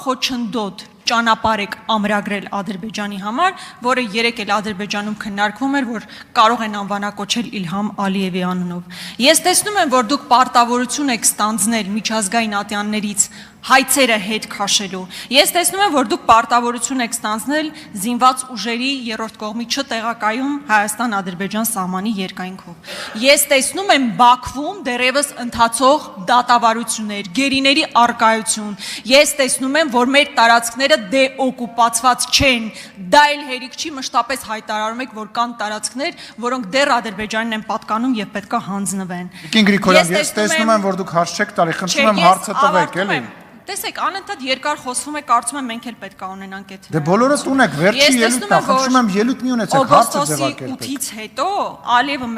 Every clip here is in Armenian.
անխոչնդոտ ճանապարհ եք ամրագրել Ադրբեջանի համար, որը երեք էլ Ադրբեջանում քննարկվում էր, որ կարող են անվանակոչել Իլհամ Ալիևի անունով։ Ես տեսնում եմ, որ դուք պարտավորություն եք ստանձնել միջազգային ատյաններից հայցերը հետ քաշելու։ Ես տեսնում եմ, որ դուք պարտավորություն եք ստանձնել զինված ուժերի երրորդ կողմի չտեղակայում Հայաստան-Ադրբեջան սահմանի երկայնքով։ Ես տեսնում եմ Բաքվում դեռևս ընթացող դատավարություններ, գերիների առկայություն։ Ես տեսնում եմ, որ մեր տարածքները դեօկուպացված չեն։ Դա էլ հերիք չի, մշտապես հայտարարում եք, որ կան տարածքներ, որոնք դեռ Ադրբեջանին են պատկանում եւ պետքա հանձնվեն։ Տիկին Գրիգորյան, ես տեսնում եմ, որ դուք հարց չեք տալի, խնդրում եմ հարցը տվեք, էլի։ Տեսեք, անընդհատ երկար խոսվում է, կարծում եմ մենք էլ պետք է ունենանք այդ։ Դե բոլորը տունեք, վերջի ելույթն է, խնդրում եմ ելույթ մի ունեցեք, հարցը ձևակերպեք։ Օգոստոսի 8-ից հետո Ալիևը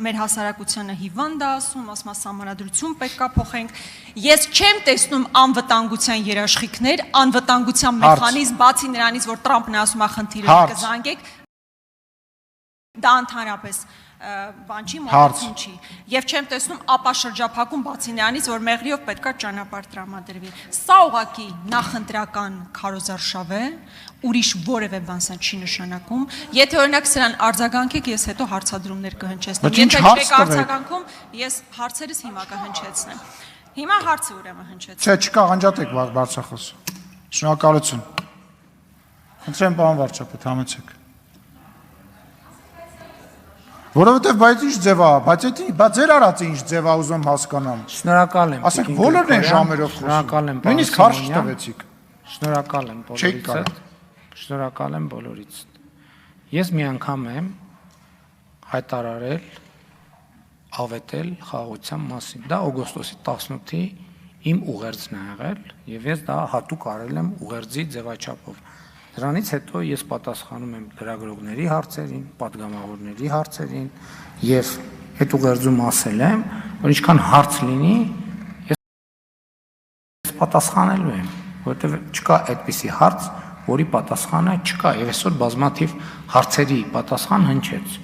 մեր հասարակությանը հիվանդ է ասում, ասում է սահմանադրություն պետք է փոխենք։ Ես չեմ տեսնում անվտանգության երաշխիքներ, անվտանգության մեխանիզմ, բացի նրանից, որ Տրամփն է ասում է խնդիրը կզանգեք, դա ընդհանրապես բան չի, մոտեցում չի։ Եվ չեմ տեսնում ապաշրջափակում, բացի նրանից, որ մեղրիով պետքա ճանապարհ տրամադրվի։ Սա ուղղակի նախընտրական քարոզարշավ է, ուրիշ որևէ բան սա չի նշանակում։ Եթե օրինակ սրան արձագանքեք, ես հետո հարցադրումներ կհնչեցնեմ։ Եթե չեք արձագանքում, ես հարցերս հիմա կհնչեցնեմ։ Հիմա հարցը ուրեմն հնչեցնեմ։ Չէ, չկա, անջատեք բարձրախոս։ Շնորհակալություն։ Խնդրեմ, պարոն վարչապետ, համեցեք։ Որովհետև բայց ինչ ձև է, բայց ձեր արածը ինչ ձև է ուզում հասկանամ։ Շնորհակալ եմ։ Ասենք բոլորն են ժամերով խոսում։ Նույնիսկ հարց չտվեցիք։ Շնորհակալ եմ բոլորիցդ։ Շնորհակալ եմ բոլորիցդ։ Ես մի անգամ եմ հայտարարել, ավետել խաղաղության մասին։ Դա օգոստոսի 18-ի իմ ուղերձն է եղել, եւ ես դա հատուկ արել եմ ուղերձի ձևաչափով։ Դրանից հետո ես պատասխանում եմ լրագրողների հարցերին, պատգամավորների հարցերին եւ այդ ուղերձում ասել եմ, որ ինչքան հարց լինի, ես պատասխանելու եմ, որովհետեւ չկա այդպիսի հարց, որի պատասխանը չկա եւ այսօր բազմաթիվ հարցերի պատասխան հնչեց։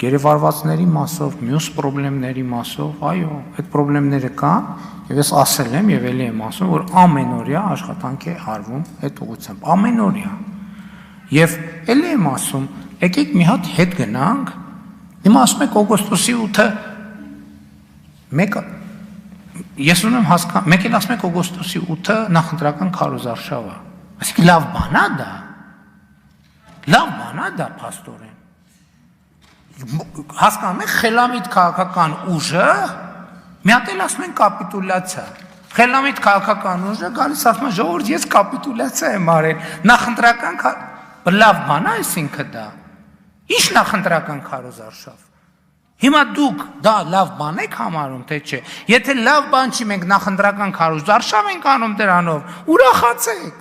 Գերեվարվածների մասով, մյուս խնդիրների մասով, այո, այդ խնդիրները կան եւ ես ասել եմ եւ ելի եմ ասում, որ ամենօրյա աշխատանք է արվում այդ ուղղությամբ, ամենօրյա։ Եվ ելի եմ ասում, եկեք մի հատ հետ գնանք, հիմա ասում եք օգոստոսի 8-ը մեկը ես ունեմ հասկանում, մեկ էլ ասում եք օգոստոսի 8-ը նախընտրական քարոզարշավ է։ Այսինքն լավ բան է դա։ Լավ բան է դա, փաստորեն։ Հասկանում եք, խելամիտ քաղաքական ուժը մի հատ էլ ասում են կապիտուլյացիա։ Խելամիտ քաղաքական ուժը գալիս ասում է ժողովուրդ, ես կապիտուլյացիա եմ արել։ Նախընտրական լավ բան է, այսինքն դա։ Ինչ նախընտրական քարոզարշավ։ Հիմա դուք դա լավ բան եք համարում, թե չէ։ Եթե լավ բան չի, մենք նախընտրական քարոզարշավ ենք անում դրանով, ուրախացեք։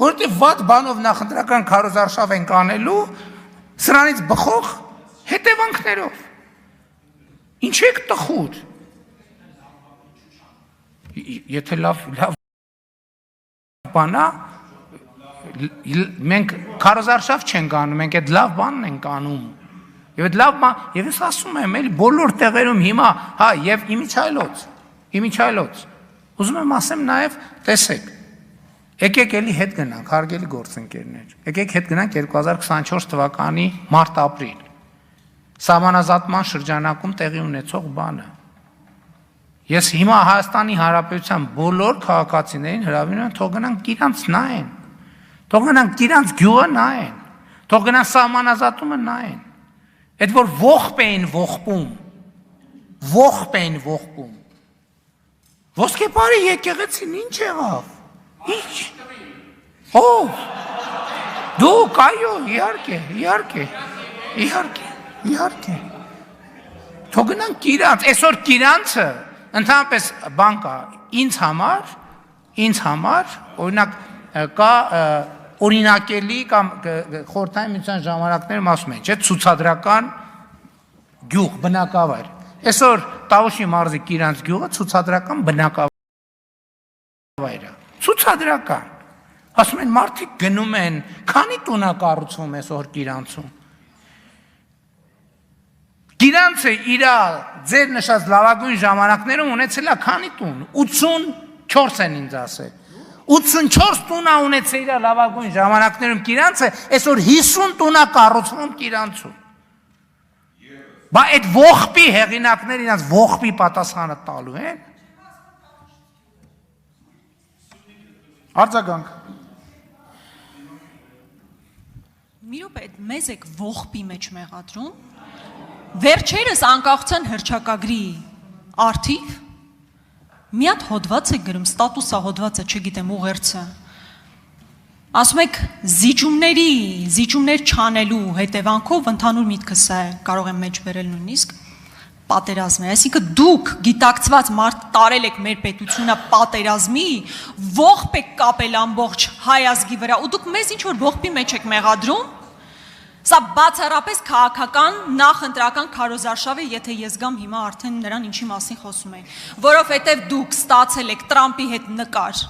Որովհետև վատ բանով նախընտրական քարոզարշավ ենք անելու, սրանից բխող հետևանքներով։ Ինչ եք տխուր։ Եթե լավ բան է, մենք քարոզարշավ չենք անում, մենք այդ լավ բանն ենք անում։ Եվ այդ լավ բան, եւ ես ասում եմ, էլի բոլոր տեղերում հիմա, հա, եւ իմիջայլոց։ Ուզում եմ ասեմ նաեւ, տեսեք, եկեք էլի հետ գնանք, հարգելի գործընկերներ։ Եկեք հետ գնանք 2024 թվականի մարտ-ապրիլ։ Սահմանազատման շրջանակում տեղի ունեցող բանը։ Ես հիմա Հայաստանի Հանրապետության բոլոր քաղաքացիներին հրավիրում եմ, թող գնանք իրանց նայեն։ Թող գնանք իրանց գյուղը նայեն։ Թող գնան սահմանազատումը նայեն։ Այդ որ ողբ էին ողբում։ Ոսկեպարի եկեղեցին ինչ եղավ։ Ինչ։ Ո՞վ։ Դուք, այո, իհարկե։ Թող գնանք իրանց, այսօր իրանցը ընդհանրապես բան կա, ինձ համար, օրինակ կա օրինակելի կամ խորհրդային միության ժամանակներում ասում են, չէ, ցուցադրական գյուղ, բնակավայր։ Այսօր Տավուշի մարզի Կիրանց գյուղը ցուցադրական բնակավայր է։ Ցուցադրական։ Ասում են մարդիկ գնում են, քանի տուն է կառուցվում այսօր Կիրանցում։ Կիրանցը իր ձեր նշած լավագույն ժամանակներում ունեցել է քանի տուն, 84 են ինձ ասել։ 84 տունա ունեցել իր լավագույն ժամանակներում Կիրանցը, այսօր 50 տունա կառուցվում Կիրանցում։ Բա այդ ողբի հեղինակները իրենց ողբի պատասխանը տալու են։ Արձագանք։ Մի րոպե, մեզ եք ողբի մեջ մեղադրում։ Վերջերս անկախության հռչակագրի արդիվ մի հատ հոդված է գրում, ստատուսա հոդվածը, չգիտեմ, ուղերձը։ Ասում եք զիջումներ չանելու հետևանքով ընդհանուր միտքը սա է, կարող եմ մեջ բերել նույնիսկ պատերազմը, այսինքն դուք գիտակցված մարդ տարել եք մեր պետությունը պատերազմի, ողբ եք կապել ամբողջ հայ ազգի վրա, ու դուք մեզ ինչ որ ողբի մեջ եք մեղադրում, սա բացառապես քաղաքական նախընտրական քարոզարշավ է, եթե ես գամ հիմա արդեն նրան ինչի մասին խոսում են, որովհետև դուք ստացել եք Տրամպի հետ նկար,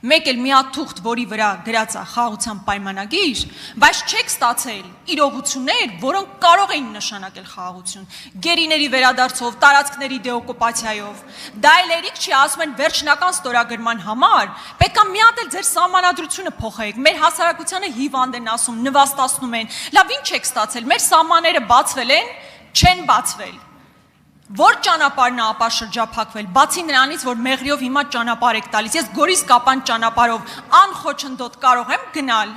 մեկ էլ մի հատ թուղթ, որի վրա գրած է խաղաղության պայմանագիր, բայց չեք ստացել իրողություններ, որոնք կարող էին նշանակել խաղաղություն, գերիների վերադարձով, տարածքների դեօկուպացիայով։ Դա էլ երիկ չի, ասում են վերջնական ստորագրման համար, պետք է մի հատ էլ ձեր սահմանադրությունը փոխեք։ Մեր հասարակությանը հիվանդ են ասում, նվաստացնում են։ Լավ, ինչ եք ստացել։ Մեր սահմանները բացվել են, չեն բացվել։ Որ ճանապարհն է ապա շրջափակվել, բացի նրանից, որ մեղրիով հիմա ճանապարհ եք տալիս, ես Գորիս Կապան ճանապարհով անխոչնդոտ կարող եմ գնալ,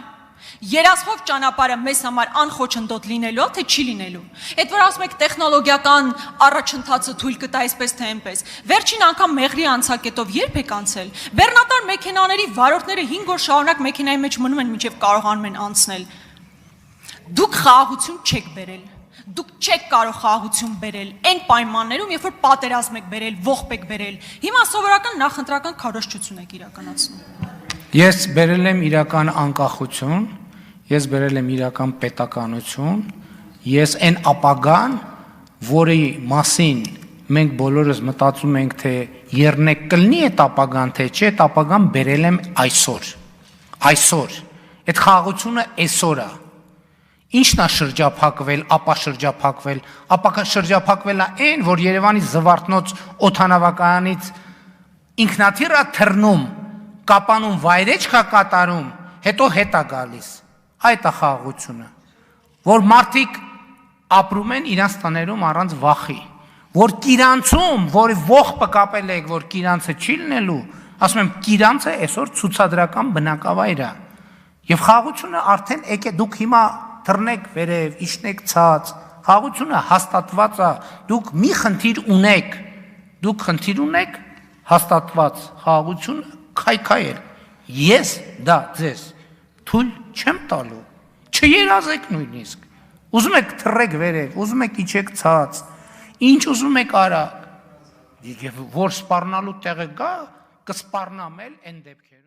երազխով ճանապարհը մեզ համար անխոչնդոտ լինելու է, թե չի լինելու։ Այդ որ ասում եք տեխնոլոգիական առաջընթացը թույլ կտա այսպես թե այնպես։ Վերջին անգամ մեղրի անցակետով երբ եք անցել։ Բեռնատար մեքենաների վարորդները 5 օր շարունակ մեքենայի մեջ մնում են, մինչև կարողանում են անցնել։ Դուք խաղաղություն չեք բերել։ Դուք չեք կարող խաղաղություն բերել այն պայմաններում, երբ որ պատերազմ եք բերել, ողբ եք բերել։ Հիմա սովորական նախընտրական քարոզչություն եք իրականացնում։ Ես բերել եմ իրական անկախություն, ես բերել եմ իրական պետականություն, ես այն ապագան, որի մասին մենք բոլորս մտածում ենք, թե երնեք կլինի այդ ապագան, թե չէ, այդ ապագան բերել եմ այսօր։ Այսօր։ Այդ խաղաղությունը այսօր է։ Ինչն է շրջափակվել, ապա շրջափակվել է այն, որ Երևանի Զվարթնոց օդանավակայանից ինքնաթիռ է թռնում, կապանում վայրեջք է կատարում, հետո հետ է գալիս։ Այդ է խաղաղությունը, որ մարդիկ ապրում են իրենց տներում առանց վախի, որ Կիրանցում, որի ողբը կապել եք, որ Կիրանցը չի լինելու, ասում եմ, Կիրանցը այսօր ցուցադրական բնակավայր է։ Եվ խաղաղությունը արդեն եկե, դուք հիմա թռնեք վերև, իջնեք ցած, խաղաղությունը հաստատված է, դուք մի խնդիր ունեք, հաստատված խաղաղությունը քայքայել, ես դա ձեզ թույլ չեմ տալու, չերազեք նույնիսկ, ուզում եք թռեք վերև, ուզում եք իջեք ցած, ինչ ուզում եք արեք, որ սպառնալու տեղը գա, կսպառնամ էլ այն դեպքերում